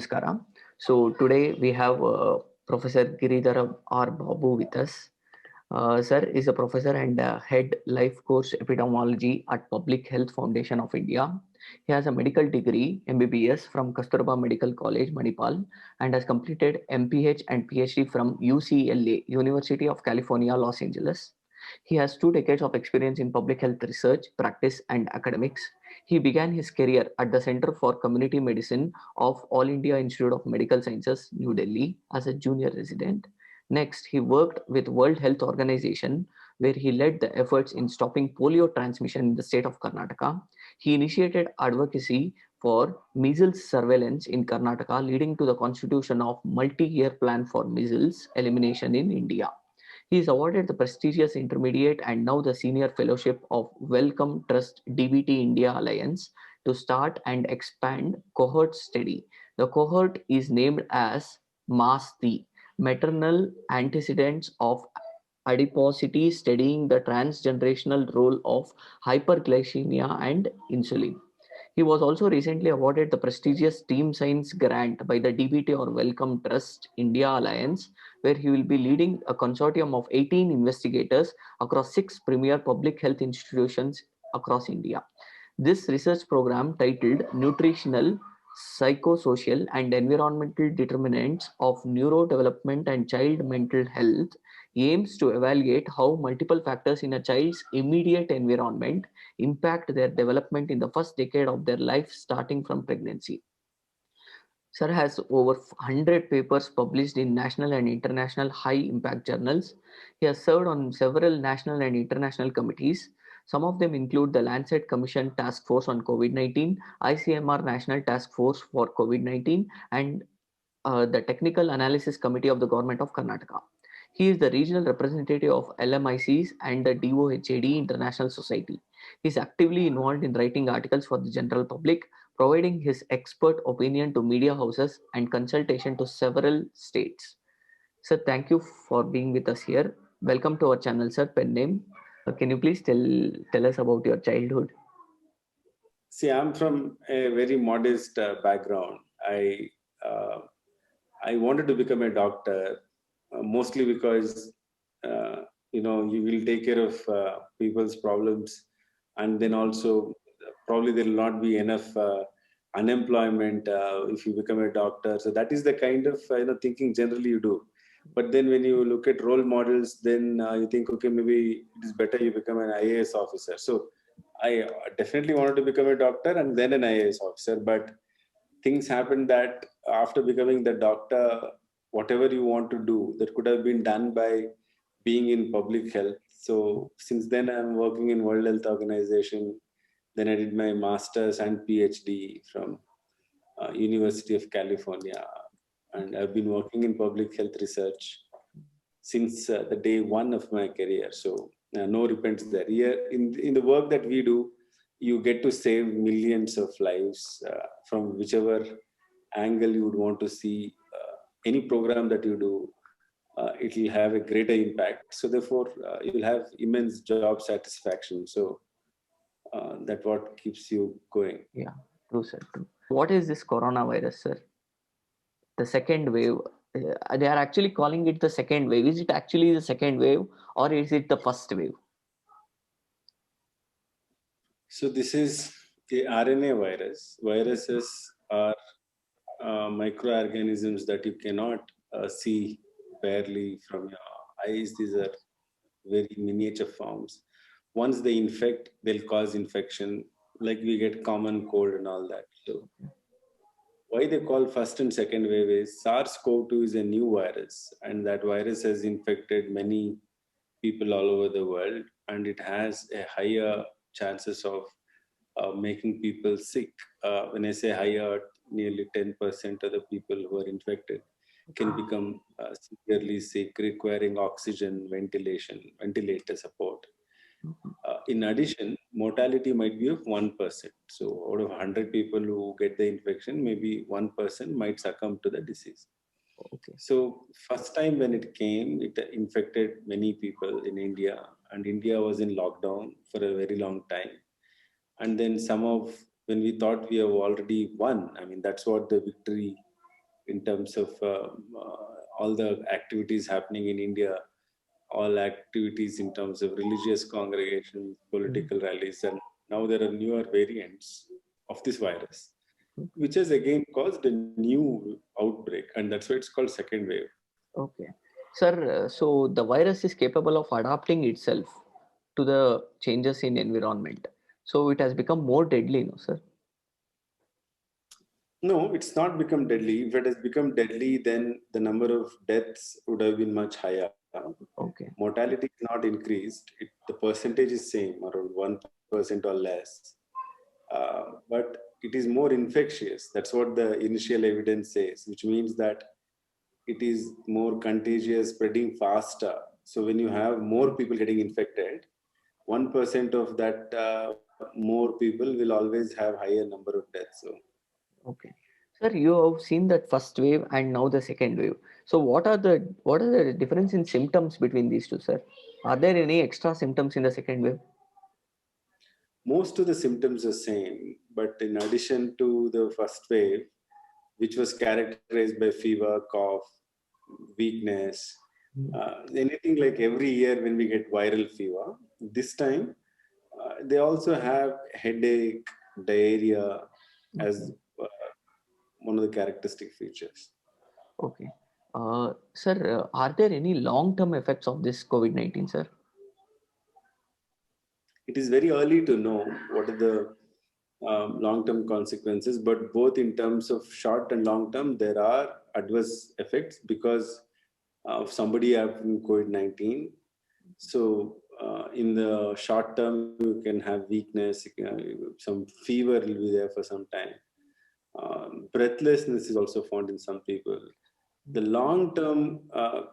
Namaskara. So today we have Professor Giridhar R. Babu with us. Sir is a professor and head life course epidemiology at Public Health Foundation of India. He has a medical degree MBBS from Kasturba Medical College, Manipal, and has completed MPH and PhD from UCLA, University of California, Los Angeles. He has 2 decades of experience in public health research, practice, and academics. He began his career at the Center for Community Medicine of All India Institute of Medical Sciences, New Delhi, as a junior resident. Next, he worked with World Health Organization, where he led the efforts in stopping polio transmission in the state of Karnataka. He initiated advocacy for measles surveillance in Karnataka, leading to the constitution of multi-year plan for measles elimination in India. He is awarded the prestigious intermediate and now the senior fellowship of Wellcome Trust DBT India Alliance to start and expand cohort study. The cohort is named as MASTI, Maternal Antecedents of Adiposity, studying the transgenerational role of hyperglycemia and insulin. He was also recently awarded the prestigious Team Science Grant by the DBT or Wellcome Trust India Alliance, where he will be leading a consortium of 18 investigators across 6 premier public health institutions across India. This research program, titled Nutritional, Psychosocial, and Environmental Determinants of Neurodevelopment and Child Mental Health, aims to evaluate how multiple factors in a child's immediate environment impact their development in the first decade of their life, starting from pregnancy. Sir has over 100 papers published in national and international high impact journals. He has served on several national and international committees. Some of them include the Lancet Commission Task Force on COVID-19, ICMR National Task Force for COVID-19, and the Technical Analysis Committee of the Government of Karnataka. He is the regional representative of LMICs and the DOHAD International Society. He is actively involved in writing articles for the general public, providing his expert opinion to media houses and consultation to several states. Sir, thank you for being with us here. Welcome to our channel, sir. Pen name. Can you please tell us about your childhood? See, I'm from a very modest background. Uh, I wanted to become a doctor, mostly because you will take care of people's problems, and then also probably there will not be enough unemployment if you become a doctor. So that is the kind of thinking generally you do. But then when you look at role models, then you think, okay, maybe it is better you become an IAS officer. So I definitely wanted to become a doctor and then an IAS officer, but things happened that after becoming the doctor, whatever you want to do, that could have been done by being in public health. So since then, I'm working in World Health Organization. Then I did my master's and PhD from University of California, and I've been working in public health research since the day one of my career. So no repents there. Here in the work that we do, you get to save millions of lives from whichever angle you would want to see any program that you do. It will have a greater impact. So therefore, you will have immense job satisfaction. So that's what keeps you going. Yeah, true, sir. True. What is this coronavirus, sir? The second wave. They are actually calling it the second wave. Is it actually the second wave or is it the first wave? So this is the RNA virus. Viruses are microorganisms that you cannot see barely from your eyes. These are very miniature forms. Once they infect, they'll cause infection, like we get common cold and all that. So why they call first and second wave is SARS-CoV-2 is a new virus, and that virus has infected many people all over the world, and it has a higher chances of making people sick. When I say higher, nearly 10% of the people who are infected can become severely sick, requiring oxygen, ventilator support. In addition, mortality might be of 1%. So out of 100 people who get the infection, maybe 1% might succumb to the disease. Okay. So first time when it came, it infected many people in India, and India was in lockdown for a very long time. And then when we thought we have already won, I mean, that's what the victory in terms of all the activities happening in India, all activities in terms of religious congregations, political rallies, and now there are newer variants of this virus, which has again caused a new outbreak, and that's why it's called second wave. Okay. Sir, so the virus is capable of adapting itself to the changes in environment. So it has become more deadly, no, sir? No, it's not become deadly. If it has become deadly, then the number of deaths would have been much higher. Okay. Mortality is not increased. The percentage is same, around 1% or less. But it is more infectious. That's what the initial evidence says, which means that it is more contagious, spreading faster. So when you have more people getting infected, 1% of that more people will always have higher number of deaths. So Okay. Sir, you have seen that first wave and now the second wave. So what are the difference in symptoms between these two, sir? Are there any extra symptoms in the second wave? most of the symptoms are same, but in addition to the first wave, which was characterized by fever, cough, weakness, anything like every year when we get viral fever, this time they also have headache, diarrhea as one of the characteristic features. Okay. Sir, are there any long-term effects of this COVID-19, sir? It is very early to know what are the long-term consequences, but both in terms of short and long-term, there are adverse effects because of somebody having COVID-19. So in the short term, you can have weakness, some fever will be there for some time. Breathlessness is also found in some people. The long-term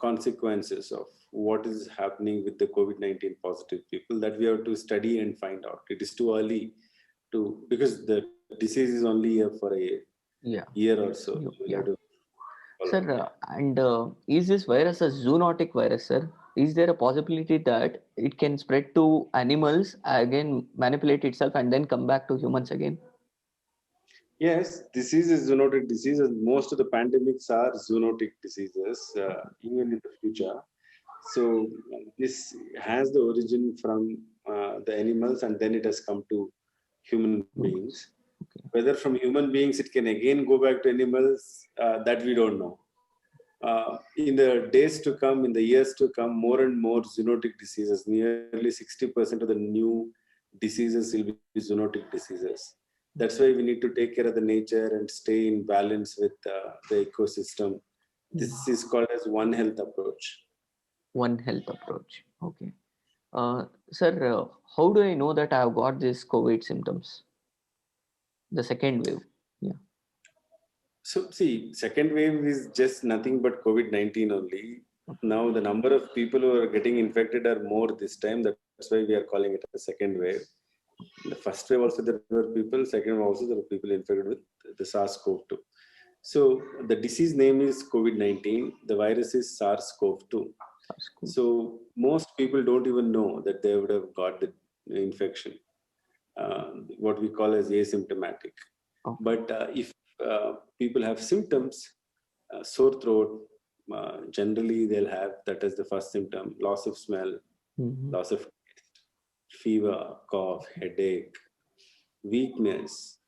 consequences of what is happening with the COVID-19 positive people that we have to study and find out. It is too early because the disease is only here for a year or so. Yeah. Sir, and is this virus a zoonotic virus, sir? Is there a possibility that it can spread to animals, again manipulate itself and then come back to humans again? Yes, disease is zoonotic diseases. Most of the pandemics are zoonotic diseases, even in the future. So this has the origin from the animals, and then it has come to human beings. Okay. Whether from human beings it can again go back to animals, that we don't know. In the days to come, in the years to come, more and more zoonotic diseases, nearly 60% of the new diseases will be zoonotic diseases. That's why we need to take care of the nature and stay in balance with the ecosystem. This is called as One Health approach. One Health approach. Okay. Sir, how do I know that I have got these COVID symptoms? The second wave. Yeah. So see, second wave is just nothing but COVID-19 only. Now the number of people who are getting infected are more this time. That's why we are calling it a second wave. The first wave also there were people, second wave also there were people infected with the SARS-CoV-2. So the disease name is COVID-19. The virus is SARS-CoV-2. So most people don't even know that they would have got the infection, what we call as asymptomatic. Okay. But if people have symptoms, sore throat, generally they'll have that as the first symptom, loss of smell, loss of taste, fever, cough, headache, weakness.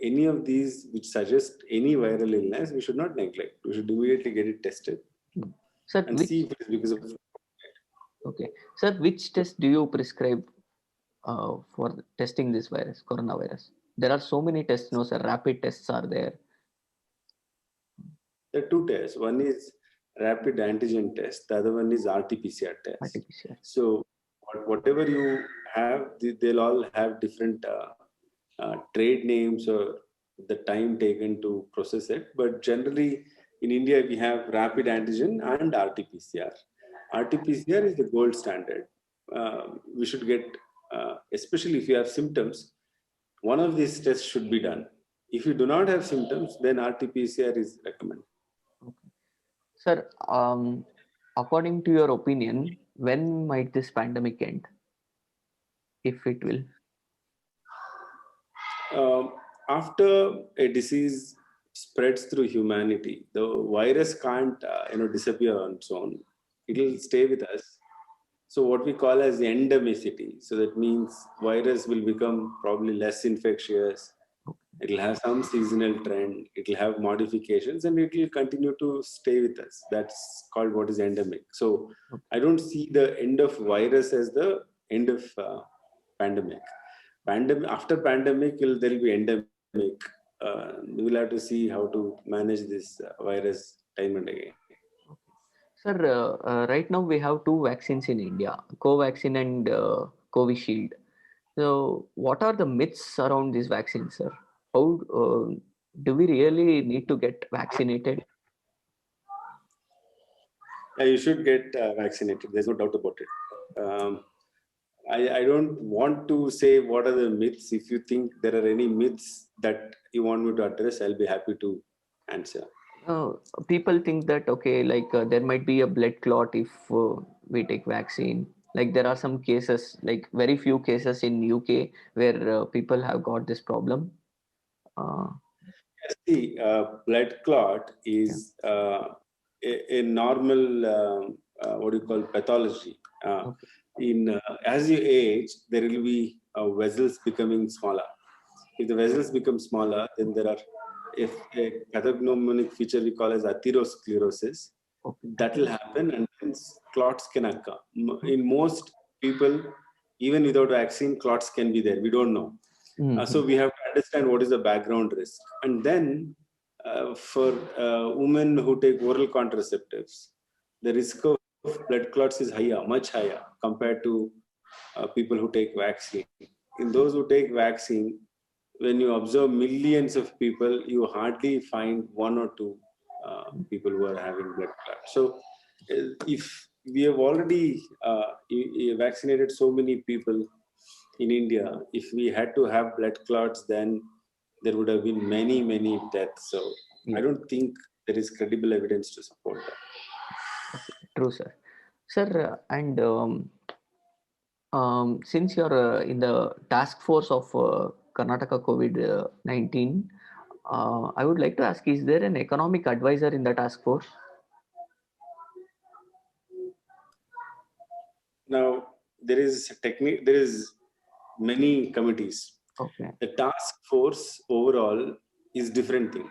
Any of these which suggest any viral illness, we should not neglect. We should immediately get it tested. Sir, and see if it is because of. Okay. Sir, which test do you prescribe for testing this virus, coronavirus? There are so many tests, no, sir. Rapid tests are there. There are two tests. One is rapid antigen test. The other one is RT-PCR test. RT-PCR. So whatever you have, they'll all have different trade names or the time taken to process it. But generally, in India, we have rapid antigen and RT-PCR. RT-PCR is the gold standard. We should get, especially if you have symptoms, one of these tests should be done. If you do not have symptoms, then RT-PCR is recommended. Okay. Sir, according to your opinion, when might this pandemic end? If it will? After a disease spreads through humanity. The virus can't, disappear on its own. It'll stay with us. So what we call as endemicity. So that means virus will become probably less infectious. It'll have some seasonal trend. It'll have modifications, and it will continue to stay with us. That's called what is endemic. So I don't see the end of virus as the end of pandemic. After pandemic, there'll be endemic. We'll have to see how to manage this virus time and again. Sir, right now we have two vaccines in India, Covaxin and Covishield. So, what are the myths around these vaccines, sir? How do we really need to get vaccinated? Yeah, you should get vaccinated. There's no doubt about it. I don't want to say what are the myths. If you think there are any myths that you want me to address, I'll be happy to answer. People think that okay, like there might be a blood clot if we take vaccine. Like there are some cases, like very few cases in UK where people have got this problem. See, blood clot is a normal what do you call pathology. As you age, there will be vessels becoming smaller. If the vessels become smaller, then there are if a pathognomonic feature we call as atherosclerosis. That will happen, and hence clots can occur. In most people, even without vaccine, clots can be there. We don't know. So we have to understand what is the background risk. And then for women who take oral contraceptives, the risk of blood clots is higher, much higher compared to people who take vaccine. In those who take vaccine, when you observe millions of people, you hardly find one or two people who are having blood clots. So if we have already vaccinated so many people in India, if we had to have blood clots, then there would have been many, many deaths. So I don't think there is credible evidence to support that. True, sir. Sir, and since you're in the task force of Karnataka COVID-19, I would like to ask, is there an economic advisor in the task force? Now, there is many committees. Okay. The task force overall is different thing.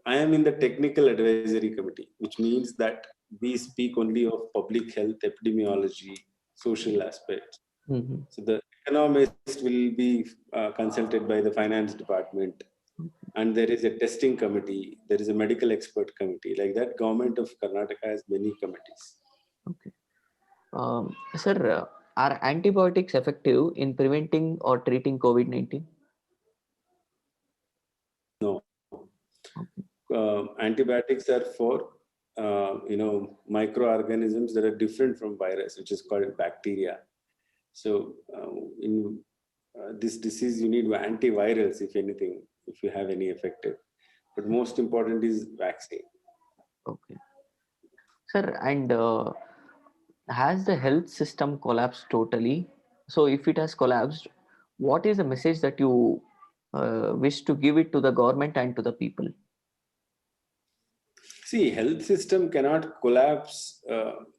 I am in the technical advisory committee, which means that we speak only of public health, epidemiology, social aspects. So the economist will be consulted by the finance department, and there is a testing committee, there is a medical expert committee. Like that, government of Karnataka has many committees. Okay. Sir, are antibiotics effective in preventing or treating COVID-19? No. Antibiotics are for microorganisms that are different from virus, which is called bacteria. So in this disease, you need antivirals, if anything, if you have any effective. But most important is vaccine. Okay. Sir, and has the health system collapsed totally? So if it has collapsed, what is the message that you wish to give it to the government and to the people? See, health system cannot collapse.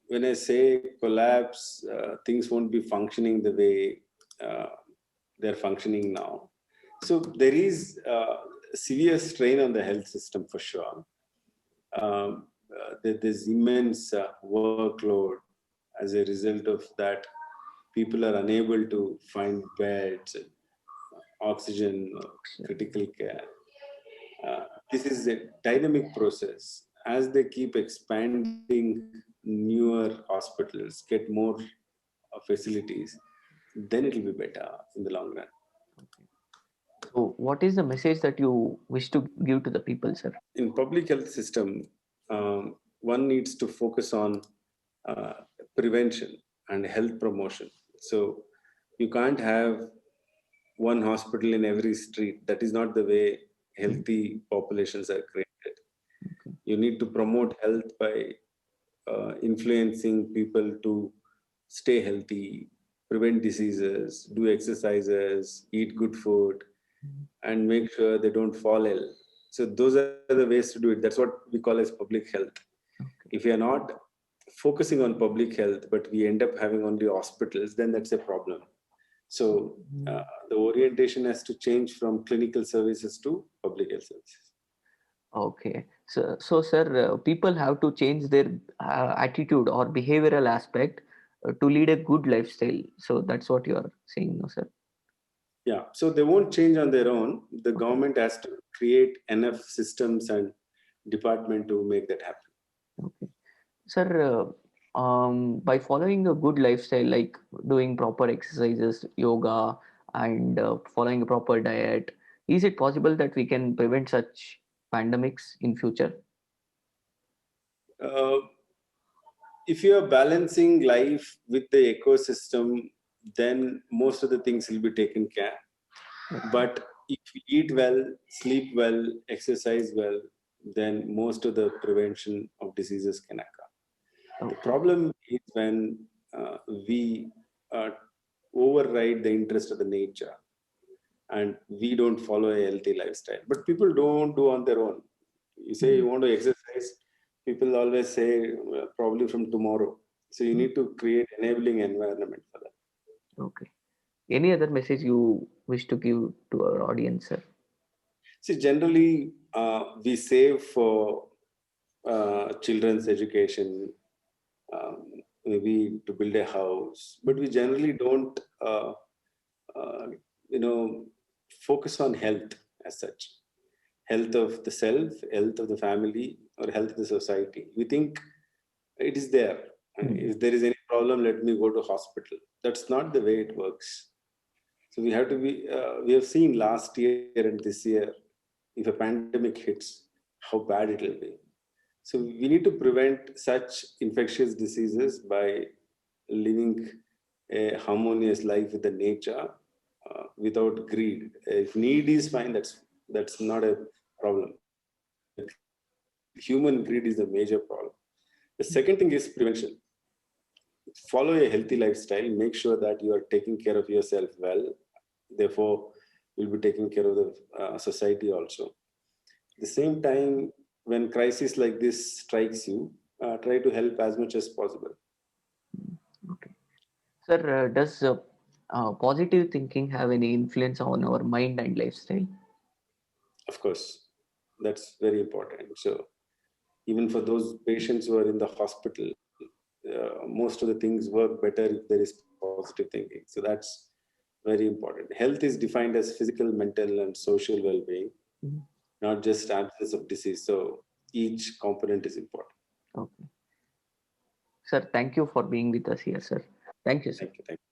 When I say collapse, things won't be functioning the way they're functioning now. So there is severe strain on the health system for sure. There's immense workload. As a result of that, people are unable to find beds, oxygen, critical care. This is a dynamic process. As they keep expanding newer hospitals, get more facilities, then it will be better in the long run. Okay. So what is the message that you wish to give to the people, sir? In public health system, one needs to focus on prevention and health promotion. So you can't have one hospital in every street. That is not the way healthy populations are created. Okay. You need to promote health by influencing people to stay healthy, prevent diseases, do exercises, eat good food, and make sure they don't fall ill. So those are the ways to do it. That's what we call as public health. Okay. If we are not focusing on public health, but we end up having only hospitals, then that's a problem. So the orientation has to change from clinical services to public health services. Okay. So sir, people have to change their attitude or behavioral aspect to lead a good lifestyle. So that's what you are saying, no, sir? Yeah, so they won't change on their own. The Okay. government has to create enough systems and department to make that happen. Okay. Sir, by following a good lifestyle, like doing proper exercises, yoga, and following a proper diet, is it possible that we can prevent such pandemics in future? Uh, if you are balancing life with the ecosystem, then most of the things will be taken care. Okay. But if you eat well, sleep well, exercise well, then most of the prevention of diseases can occur. The Okay. problem is when we uh, override the interest of the nature and we don't follow a healthy lifestyle. But people don't do on their own. You say you want to exercise, people always say well, probably from tomorrow. So you need to create enabling environment for that. Okay. Any other message you wish to give to our audience, sir? See, generally we save for children's education, maybe to build a house, but we generally don't, uh, you know, focus on health as such. Health of the self, health of the family, or health of the society. We think it is there. If there is any problem, let me go to hospital. That's not the way it works. So we have to be. We have seen last year and this year, if a pandemic hits, how bad it will be. So we need to prevent such infectious diseases by living a harmonious life with the nature without greed. If need is fine, that's not a problem. Human greed is the major problem. The second thing is prevention. Follow a healthy lifestyle. Make sure that you are taking care of yourself well. Therefore, you'll be taking care of the society also. At the same time, when crisis like this strikes you, try to help as much as possible. Okay. Sir, does positive thinking have any influence on our mind and lifestyle? Of course, that's very important. So even for those patients who are in the hospital, most of the things work better if there is positive thinking. So that's very important. Health is defined as physical, mental, and social well-being, Mhm. not just absence of disease. So each component is important. Okay. Sir, thank you for being with us here, sir. Thank you, sir. Thank you. Thank you.